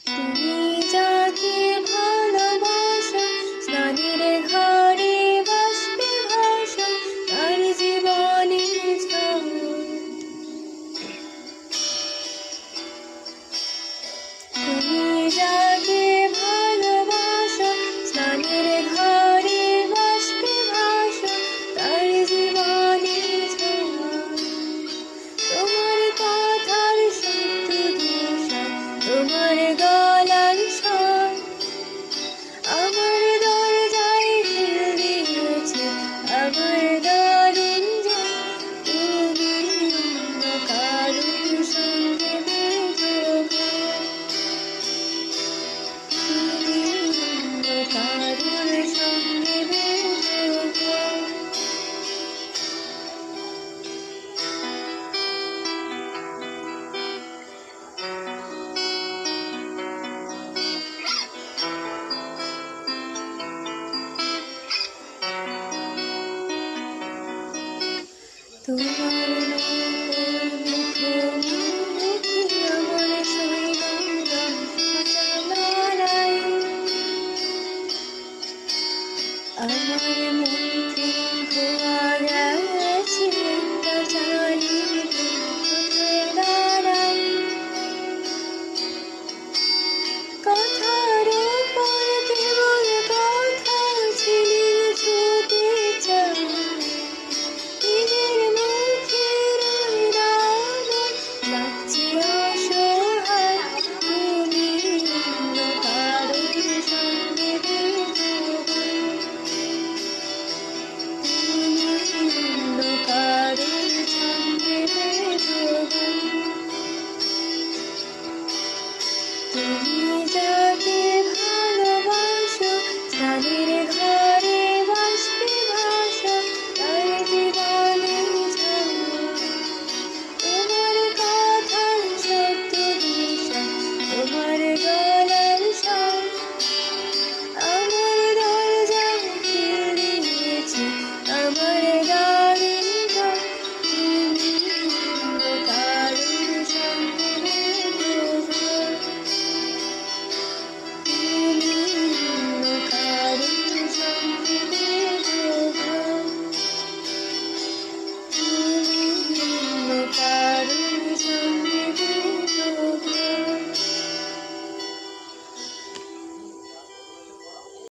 তুমি যাকে ভালোবাসো, স্নানের ঘরে বাষ্পে ভাসো, তার জীবনে ঝড়। তুমি যাকে ভালোবাসো, স্নানের ঘরে বাষ্পে ভাসো, তার জীবনে ঝড়। তোমার কথার সত্য দোষা, তোমার গলার স্বর আমার দরজায় ঢেল দিয়েছে, আমার দারুণ জ্বর। তুমি অন্য কারোর সঙ্গে বেঁধেও ঘর, তুমি অন্য কারোর সঙ্গে বেঁধেও ঘর। তোমার